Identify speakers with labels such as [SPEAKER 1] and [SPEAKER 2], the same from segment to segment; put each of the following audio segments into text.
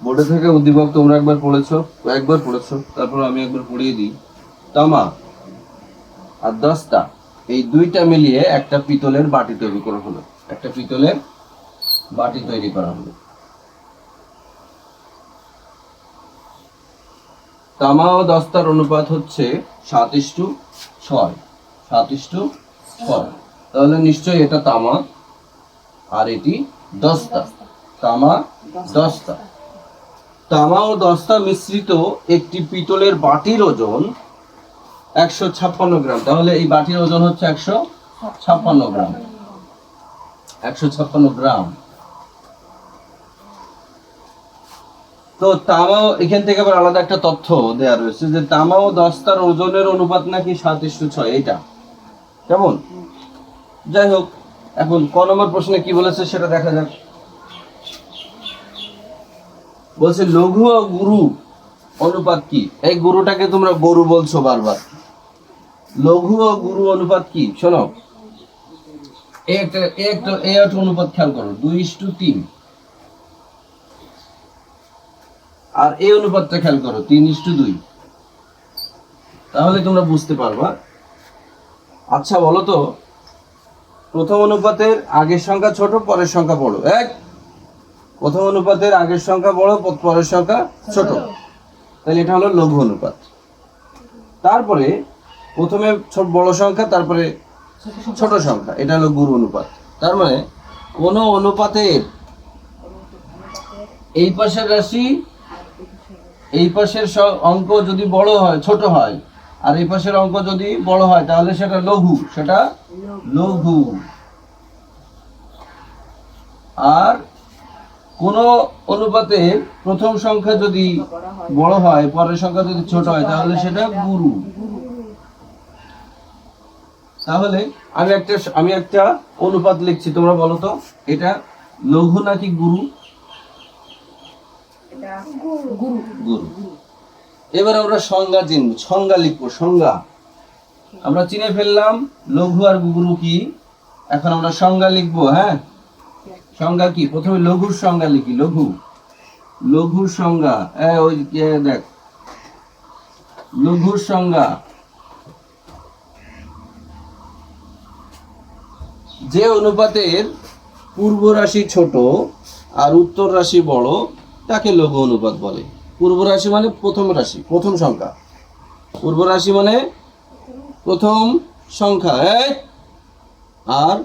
[SPEAKER 1] বোর্ডে থেকে উদ্দীপক তোমরা একবার পড়েছো, তারপর আমি একবার পড়িয়ে দিই। তামা আর দস্তা এই দুইটা মিলিয়ে একটা পিতলের বাটি তৈরি করা হলো। তামা ও দস্তার অনুপাত হচ্ছে 7:6। তাহলে নিশ্চয়ই এটা তামা আর এটি দস্তা। তামা ও দস্তা মিশ্রিত একটি পিতলের বাটির ওজন 156 গ্রাম। তাহলে এই বাটির ওজন হচ্ছে 156 গ্রাম। তো তামা, এখান থেকে আবার আলাদা একটা তথ্য দেয়া রয়েছে যে তামা ও দস্তার ওজনের অনুপাত নাকি 7:6। এইটা কেমন? যাই হোক, এখন ক নম্বর প্রশ্নে কি বলেছে সেটা দেখা যাক। বলছে লঘু ও গুরু অনুপাত কি? এই গুরুটাকে তোমরা গরু বলছো বারবার। লঘু ও গুরু অনুপাত কি? শোনো, একটা অনুপাত খেয়াল করো, 2:3। আর এই অনুপাতটা খেয়াল করো, 3:2। তাহলে তোমরা বুঝতে পারবা। আচ্ছা বলো তো, প্রথম অনুপাতের আগের সংখ্যা ছোট, পরের সংখ্যা বড়। প্রথম অনুপাতের আগের সংখ্যা বড়, পরের সংখ্যা ছোট, তাহলে এটা হলো লঘু অনুপাত। তারপরে প্রথমে বড় সংখ্যা, তারপরে ছোট সংখ্যা, এটা হলো গুরু অনুপাত। তার মানে কোন অনুপাতের এই পাশের রাশি, এই পাশের অঙ্ক যদি বড় হয়, ছোট হয়, আর এই পাশের অঙ্ক যদি বড় হয়, তাহলে সেটা লঘু। আর কোন অনুপাতের প্রথম সংখ্যা যদি বড় হয়, পরের সংখ্যা যদি ছোট হয়, তাহলে সেটা গুরু। তাহলে আমি একটা অনুপাত লিখছি, তোমরা বলো তো এটা লঘু নাকি গুরু? গুরু। এবার আমরা সংজ্ঞা লিখবো। আমরা চিনে ফেললাম লঘু আর গুরু কি। এখন আমরা সংজ্ঞা লিখবো। সংজ্ঞা কি? প্রথমে লঘুর সংজ্ঞা লিখি। লঘুর সংজ্ঞা, ওই দেখ, লঘুর সংজ্ঞা, যে অনুপাতের পূর্ব রাশি ছোট আর উত্তর রাশি বড় তাকে লঘু অনুপাত বলে। পূর্ব রাশি মানে প্রথম রাশি, প্রথম সংখ্যা। পূর্ব রাশি মানে প্রথম সংখ্যা। আর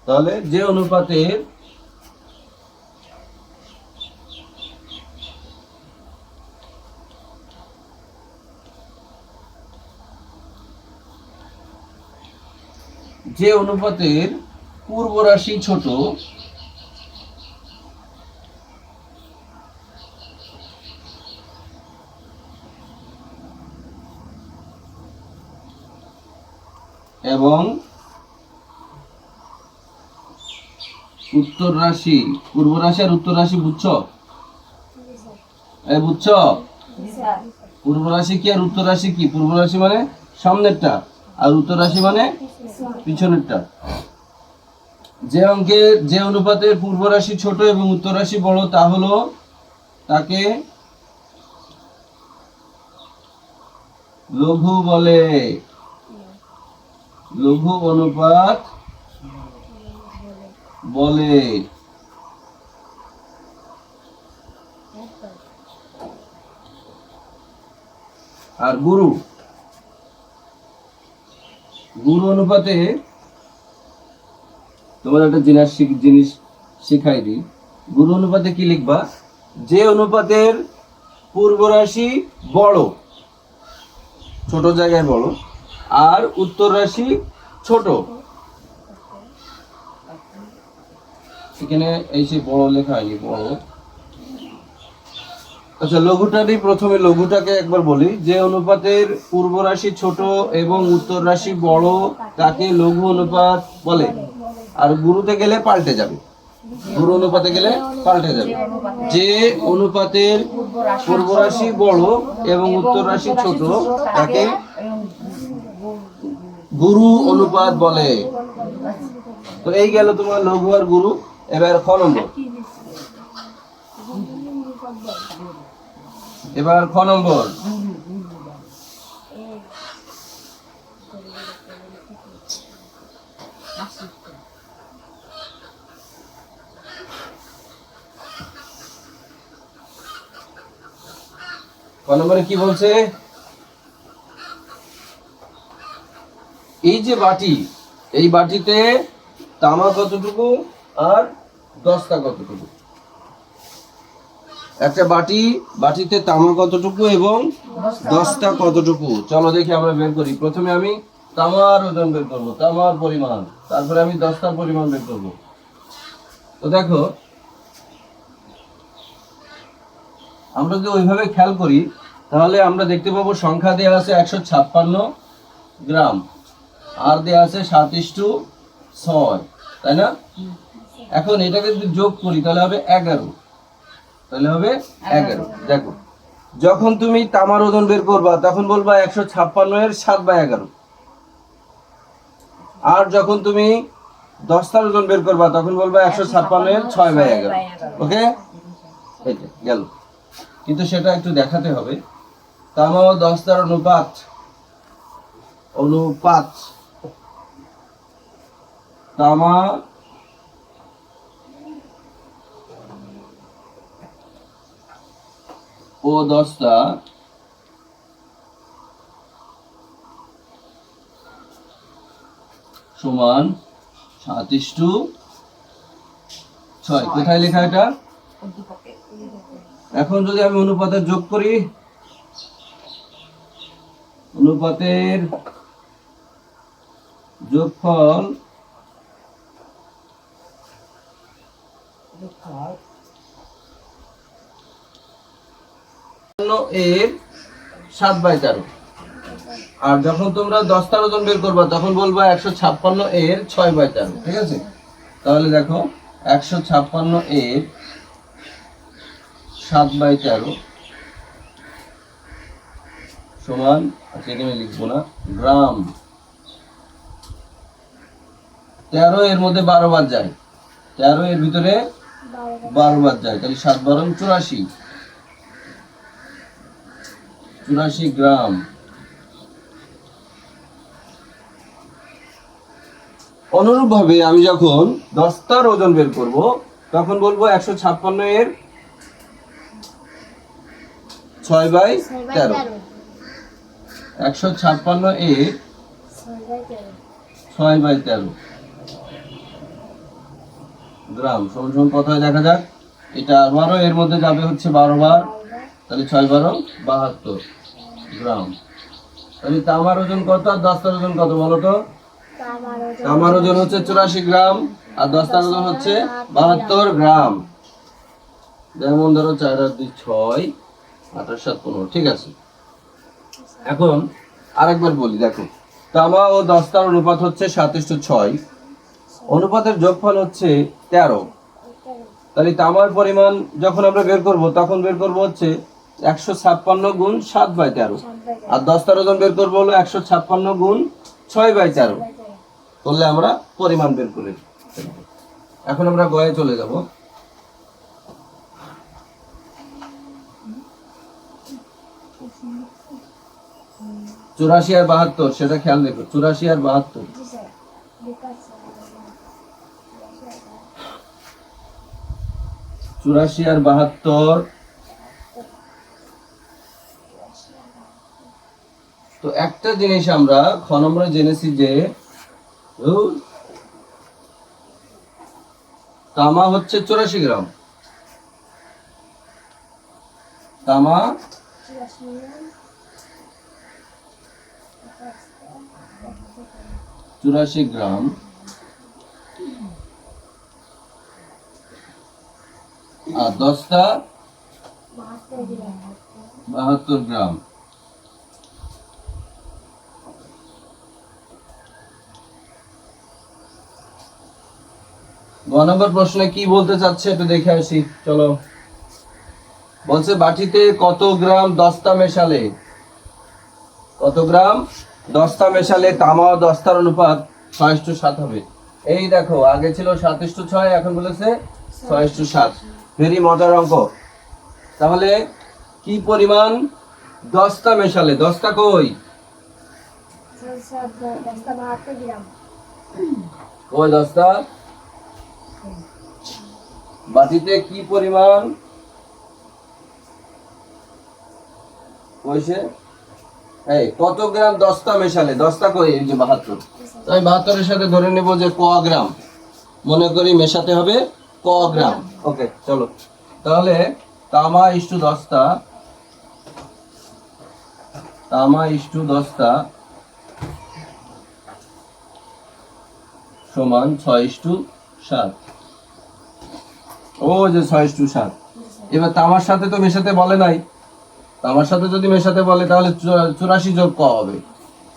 [SPEAKER 1] তাহলে যে অনুপাতের পূর্ব রাশি ছোট এবং উত্তর রাশি, পূর্ব রাশি আর উত্তর রাশি বুঝছো? পূর্ব রাশি কি আর উত্তর রাশি কি? পূর্ব রাশি মানে সামনেরটা, আর উত্তর রাশি মানে পিছনেরটা। যে অনুপাতের পূর্ব রাশি ছোট এবং উত্তর রাশি বড় তাকে লঘু বলে। লঘু অনুপাত বলে। আর গুরু অনুপাতে তোমার একটা জিনিস শিখাই দিই। গুরু অনুপাতে কি লিখবা? যে অনুপাতের পূর্ব রাশি বড়, ছোট জায়গায় বড়, আর উত্তর রাশি ছোট। এখানে এই যে বড় লেখা হয়নি, বড়। আচ্ছা, প্রথমে লঘুটাকে একবার বলি। যে অনুপাতের পূর্ব রাশি ছোট এবং উত্তর রাশি বড় তাকে লঘু অনুপাত বলে। আর গুরুতে গেলে পাল্টে যাবে, গুরু অনুপাতে গেলে পাল্টে যাবে। যে অনুপাতের পূর্ব রাশি বড় এবং উত্তর রাশি ছোট তাকে গুরু অনুপাত বলে। তো এই গেল তোমার লঘু আর গুরু। এবার খ নম্বর, এবার খ নম্বর, ক নম্বরে কি বলছে, এই যে বাটি, এই বাটিতে তামা কতটুকু আর দস্তা কতটুকু। একটা বাটি, বাটিতে তামা কতটুকু এবং দস্তা কতটুকু, চলো দেখি আমরা বের করি। প্রথমে আমি তামার ওজন বের করবো, তামার পরিমাণ, তারপরে আমি দস্তার পরিমাণ বের করবো। তো দেখো, আমরা যদি ওইভাবে খেয়াল করি তাহলে আমরা দেখতে পাবো সংখ্যা দেওয়া আছে 156 গ্রাম আর দেওয়া আছে 7:6, তাই না? এখন এটাকে যদি যোগ করি তাহলে হবে 11, তাহলে হবে 11। দেখো, যখন তুমি তামার ওজন বের করবা তখন বলবা 156 এর 7/11, আর যখন তুমি দস্তার ওজন বের করবা তখন বলবা 156 এর 6/11। ওকে, এটা গেল। কিন্তু সেটা একটু দেখাতে হবে, তামা ও দস্তার অনুপাত, তামা ও দস্তা সমান 7:6। কোথায় লেখা এটা? এখন যদি আমি অনুপাতের যোগ করি, অনুপাতের যোগফল এর 7/13, আর যখন তোমরা দস্তার ওজন বের করবা তখন বলবা 156 এর 6/13। ঠিক আছে, তাহলে দেখো 156 এর 7/13 সমান, আচ্ছা এখানে লিখবো না, গ্রাম। 13 এর মধ্যে 12 বার যায়, 13 এর ভিতরে 12 বার যায়, তাহলে 7×12 = 84 গ্রাম। অনুরূপ ভাবে আমি যখন দস্তার ওজন বের করব তখন বলবো 156 এর 6/13, 156 এর 6/13 গ্রাম সমান সমান কত হয় দেখা যাক। এটা 12 এর মধ্যে যাবে হচ্ছে 12 বার, তাহলে 6×12 = 72 গ্রাম। তাহলে তামার ওজন কত আর দস্তার ওজন কত বলো তো? তামার ওজন হচ্ছে 84 গ্রাম আর দস্তার ওজন হচ্ছে 72 গ্রাম। যেমন ধরো 4 আর 2 6, 28 7 15। ঠিক আছে, এখন আরেকবার বলি, দেখো তামা ও দস্তার অনুপাত হচ্ছে 7:6, অনুপাতের যোগফল হচ্ছে 13। তাহলে তামার পরিমাণ যখন আমরা বের করব তখন বের করব হচ্ছে 156 গুণ 7/13, আর দস্তার ওজন বের করবো হলো 156 গুণ 6/13, করলে আমরা পরিমাণ বের করে ফেলবো। এখন আমরা গয়ে চলে যাব। চুরাশি আর 72, সেটা খেয়াল রেখো, 84 আর 72। চুরাশি আর 72। তো একটা জিনিস আমরা খ নম্বরে জেনেছি যে তামা হচ্ছে 84 গ্রাম, তামা 84 গ্রাম আর দস্তা 72 গ্রাম। গ নম্বর প্রশ্নে কি বলতে চাচ্ছে একটু দেখে আসি, চলো। বলছে বাটিতে কত গ্রাম দস্তা মেশালে, কত গ্রাম দস্তা মেশালে তামা ও দস্তার অনুপাত 6:7 হবে। এই দেখো, আগে ছিল 7:6, এখন বলেছে 6:7। ভেরি মজার অঙ্ক। তাহলে কি পরিমাণ দস্তা মেশালে? দস্তা কই? কই দস্তা? বাটিতে কি পরিমাণ কইছে? এই কত গ্রাম দস্তা মেশালে? দস্তা কই? এই যে 72। তাই 72 এর সাথে ধরে নেব যে ক গ্রাম, মনে করি মেশাতে হবে ক গ্রাম। ওকে চলো, তাহলে তামা ইস্টু দস্তা, তামা ইস্টু দস্তা সমান 6:7। ও যে 6:7। এবার তামার সাথে তো মেশাতে বলে নাই, তামার সাথে যদি মেশাতে বলে তাহলে 84 যোগ ক হবে,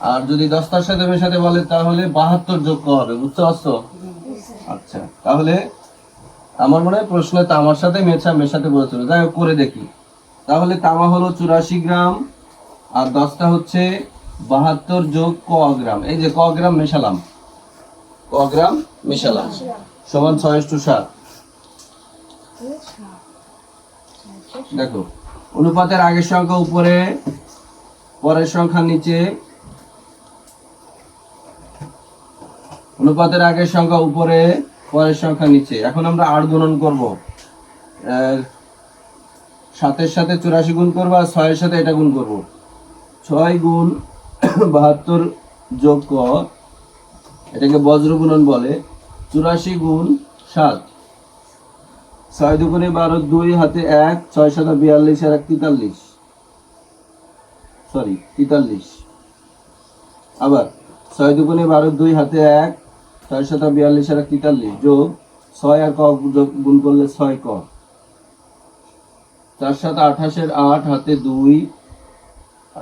[SPEAKER 1] আর যদি দস্তার সাথে মেশাতে বলে তাহলে 72 যোগ ক হবে। বুঝতে পারছো? আচ্ছা, তাহলে আমার মনে হয় প্রশ্নে তামার সাথে মেশাতে বলেছিল, যাই হোক করে দেখি। তাহলে তামা হলো 84 গ্রাম আর দস্তা হচ্ছে 72 যোগ ক গ্রাম। এই যে ক গ্রাম মেশালাম, ক গ্রাম মেশালাম সমান 6:7। দেখো, অনুপাতের আগের সংখ্যা উপরে, পরের সংখ্যা নিচে। অনুপাতের আগের সংখ্যা উপরে, পরের সংখ্যা নিচে। এখন আমরা 8 গুণন করব। 7 এর সাথে 84 গুণ করবো আর 6 এর সাথে এটা গুণ করব। 6 গুণ 72 যোগ ক, এটাকে বজ্র গুণন বলে। 84 গুণ 7, 6 দুগুণে 12, 2 হাতে 1, 6 7 42 আর 1 43, সরি 43। আবার 6 দুগুণে 12, 2 হাতে 1, 6 7 42 আর 1 43 যোগ 6 আর ক গুণ করলে 6 ক। 4 7 28 এর 8 হাতে 2,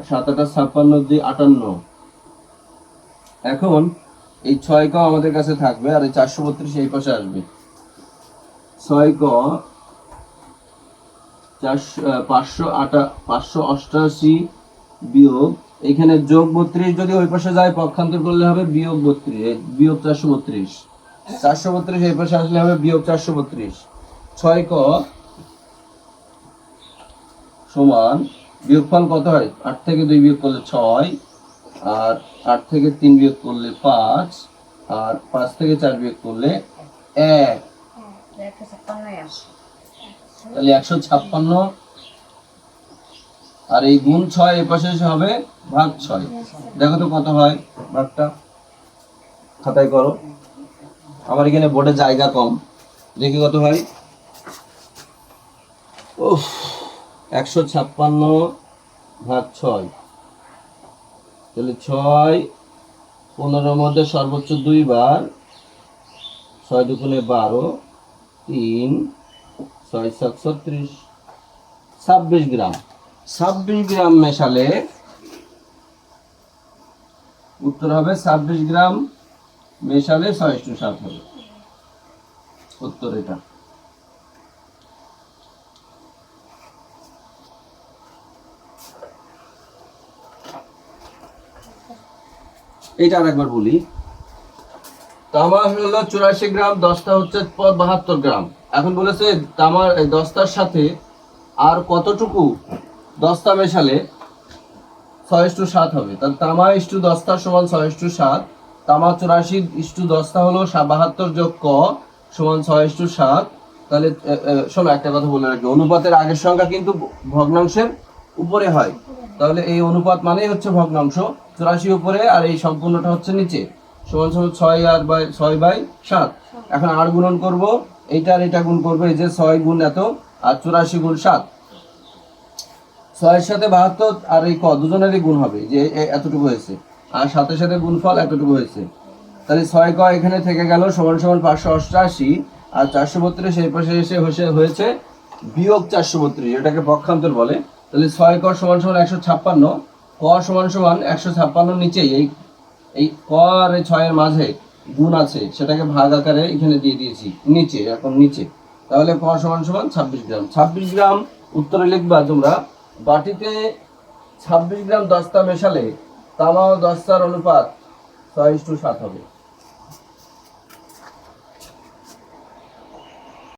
[SPEAKER 1] 7 8 56, 2 58। এখন এই 6 ক আমাদের কাছে থাকবে আর এই 432 এই পাশে আসবে। 6 ক 588 বিয়োগ, এখানে যোগ 32 যদি ওই পাশে যায় পক্ষান্তর করলে হবে বিয়োগ 32, বিয়োগ 432। 432 এই পাশে আসলে হবে বিয়োগ 432। 6 ক সমান, বিয়োগফল কত হয়? 8 থেকে 2 বিয়োগ করলে 6, আর 8 থেকে 3 বিয়োগ করলে 5, আর 5 থেকে 4 বিয়োগ করলে 1। তাহলে 156। আর এই গুণ 6 এই পাশে এসে হবে ভাগ 6। দেখো তো কত হয় ভাগটা, খাতায় করো। আমার এখানে বোর্ডে জায়গা কম, দেখি কত হয়। উফ, 156 ভাগ 6। তাহলে 6 15 মধ্যে সর্বোচ্চ 2 বার, 6 দুগুণে 12, 3 6 7 36, 26 গ্রাম। 26 গ্রাম মেশালে উত্তর হবে 26 গ্রাম মেশালে 6:7 হবে উত্তর। এটা এইটা আরেকবার বলি। তামা হলো 84 গ্রাম, দস্তা হচ্ছে 72 গ্রাম। এখন বলেছে তামার দস্তার সাথে আর কতটুকু দস্তা মেশালে 6:7 হবে। তাহলে তামা ইস্টু দস্তা সমান 6:7। তামা 84 ইস্টু দস্তা হলো 72 যোগ ক সমান 6:7। তাহলে শোনো, একটা কথা বলে রাখি, অনুপাতের আগের সংখ্যা কিন্তু ভগ্নাংশের উপরে হয়। তাহলে এই অনুপাত মানেই হচ্ছে ভগ্নাংশ। 84 উপরে আর এই সম্পূর্ণটা হচ্ছে নিচে, সমান সমান 6/7। এখন 8 গুণন করব, এইটা আর এটা গুণ করবো। এই যে 6 গুণ এত আর 84 গুণ 7, 6 এর সাথে 72 আর এই ক দুজনেরই গুণ হবে, যে এতটুকু হয়েছে, আর 7 এর সাথে গুণফল এতটুকু হয়েছে। তাহলে 6 ক এখানে থেকে গেল সমান সমান 588, আর 432 এই পাশে এসে হয়েছে বিয়োগ 432, এটাকে পক্ষান্তর বলে। তাহলে 6 ক সমান সমান 156, ক সমান সমান 156 নিচেই এই ক আর 6 এর মাঝে গুণ আছে, সেটাকে ভাগ আকারে এখানে দিয়ে দিয়েছি নিচে, এখন নিচে। তাহলে ক সমান সমান 26 গ্রাম। 26 গ্রাম উত্তরে লিখবা তোমরা। বাটিতে 26 গ্রাম দস্তা মেশালে তামা ও দস্তার অনুপাত 6:7 হবে।